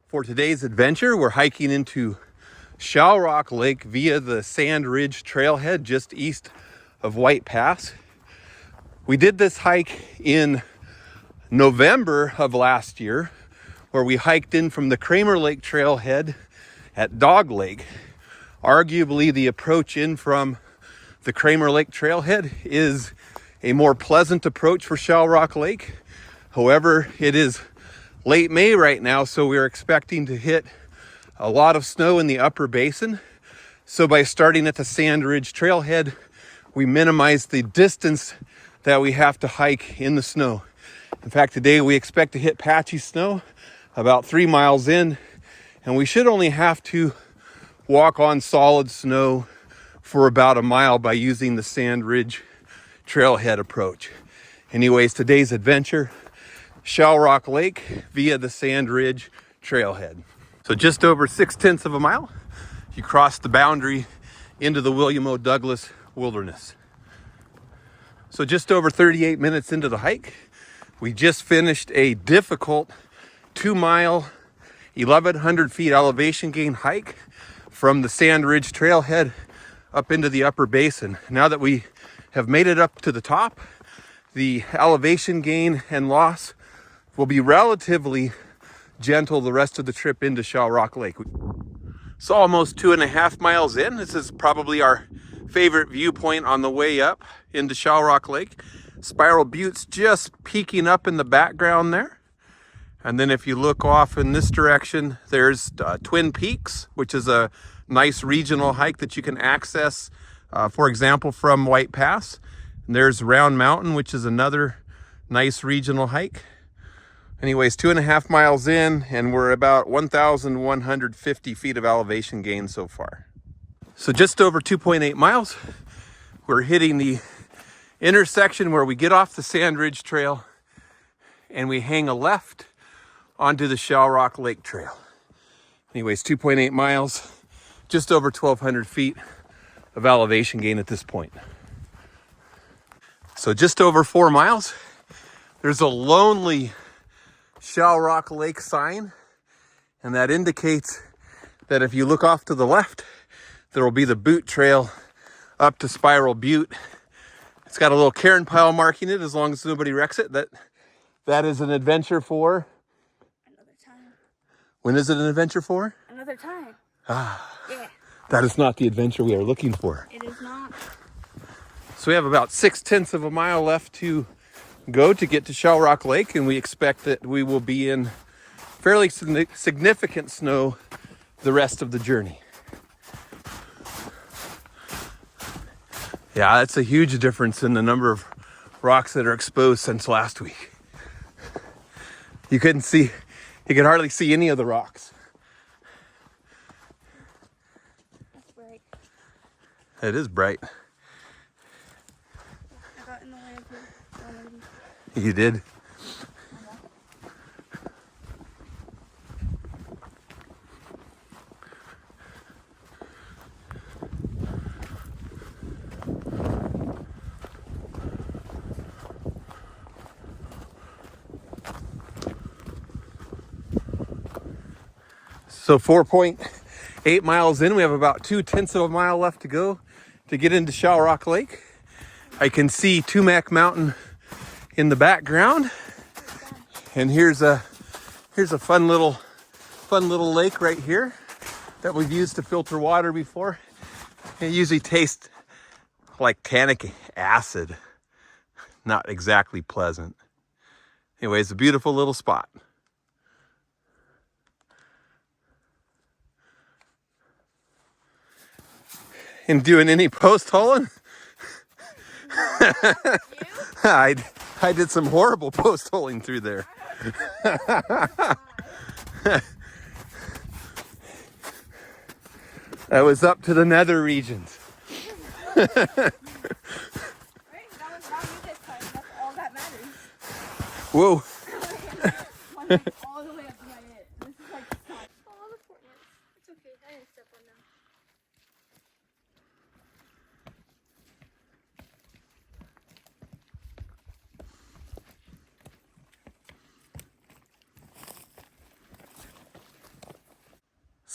For today's adventure, we're hiking into Shellrock Lake via the Sand Ridge Trailhead just east of White Pass. We did this hike in November of last year, where we hiked in from the Kramer Lake Trailhead at Dog Lake. Arguably, the approach in from the Kramer Lake Trailhead is a more pleasant approach for Shellrock Lake. However, it is late May right now, so we're expecting to hit a lot of snow in the upper basin. So by starting at the Sand Ridge Trailhead, we minimize the distance that we have to hike in the snow. In fact, today we expect to hit patchy snow about 3 miles in, and we should only have to walk on solid snow for about a mile by using the Sand Ridge Trailhead approach. Anyways, today's adventure, Shellrock Lake via the Sand Ridge Trailhead. So just over 6/10 of a mile, you cross the boundary into the William O. Douglas Wilderness. So just over 38 minutes into the hike, we just finished a difficult 2-mile, 1,100 feet elevation gain hike from the Sand Ridge Trailhead up into the upper basin. Now that we have made it up to the top, the elevation gain and loss will be relatively gentle the rest of the trip into Shellrock Lake. So almost 2.5 miles in, this is probably our favorite viewpoint on the way up into Shellrock Lake. Spiral Butte's just peeking up in the background there. And then if you look off in this direction, there's Twin Peaks, which is a nice regional hike that you can access, for example, from White Pass. And there's Round Mountain, which is another nice regional hike. Anyways, 2.5 miles in, and we're about 1,150 feet of elevation gain so far. So just over 2.8 miles, we're hitting the intersection where we get off the Sand Ridge Trail and we hang a left onto the Shellrock Lake Trail. Anyways, 2.8 miles, just over 1,200 feet of elevation gain at this point. So just over 4 miles, there's a lonely Shellrock Lake sign, and that indicates that if you look off to the left, there will be the boot trail up to Spiral Butte. It's got a little cairn pile marking it, as long as nobody wrecks it. That is an adventure for another time. When is it an adventure for? Another time. Yeah. That is not the adventure we are looking for. It is not. So we have about 6/10 of a mile left to go to get to Shellrock Lake, and we expect that we will be in fairly significant snow the rest of the journey. Yeah, that's a huge difference in the number of rocks that are exposed since last week. You could hardly see any of the rocks. That's bright. It is bright. I got in the way of the lady. You did. So 4.8 miles in, we have about 2/10 of a mile left to go to get into Shellrock Lake. I can see Tumac Mountain in the background, and here's a fun little lake right here that we've used to filter water before. It usually tastes like tannic acid, not exactly pleasant. Anyways, a beautiful little spot. And doing any post holing? I did some horrible post holing through there. I was up to the nether regions. Right? That was not me this time. That's all that matters. Whoa. All the way up to my head. This is like stop. Oh, the poor ones. It's okay. I didn't step on them.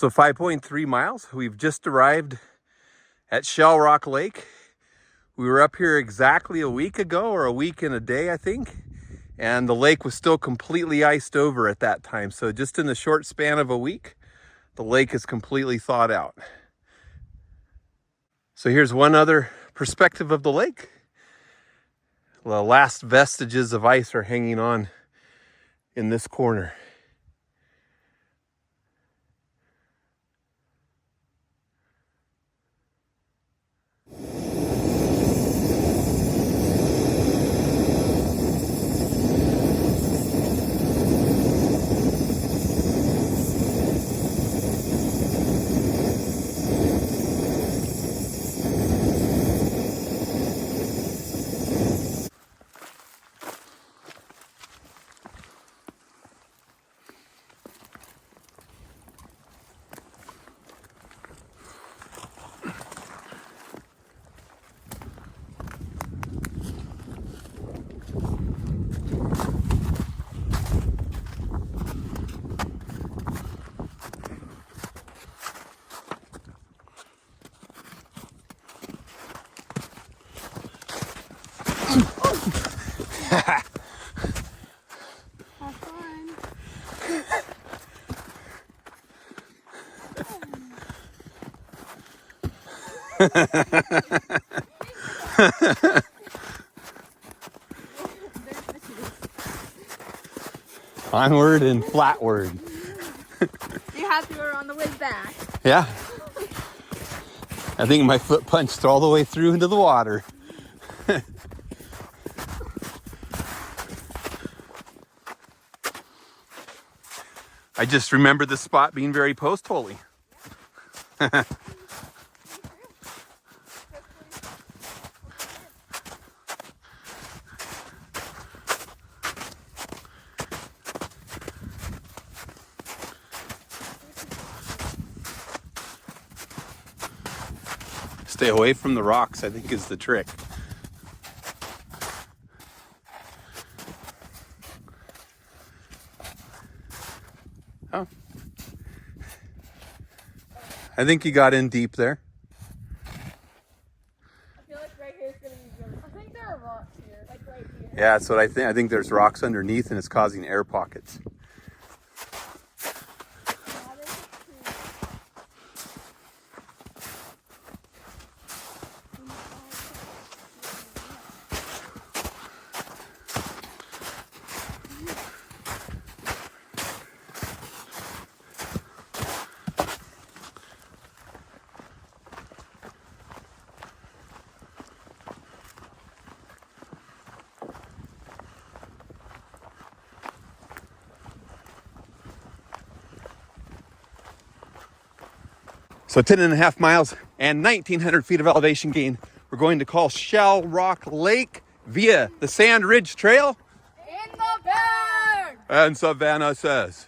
So 5.3 miles. We've just arrived at Shellrock Lake. We were up here exactly a week ago, or a week and a day, I think. And the lake was still completely iced over at that time. So just in the short span of a week, the lake is completely thawed out. So here's one other perspective of the lake. The last vestiges of ice are hanging on in this corner. Have fun. Onward and flatward. You happy we're on the way back? Yeah. I think my foot punched all the way through into the water. I just remember this spot being very post-holy. Stay away from the rocks, I think, is the trick. Oh. I think you got in deep there. I feel like right here is gonna be good. I think there are rocks here, like right here. Yeah, that's what I think. I think there's rocks underneath and it's causing air pockets. So 10.5 miles and 1,900 feet of elevation gain. We're going to call Shellrock Lake via the Sand Ridge Trail. In the bag! And Savannah says.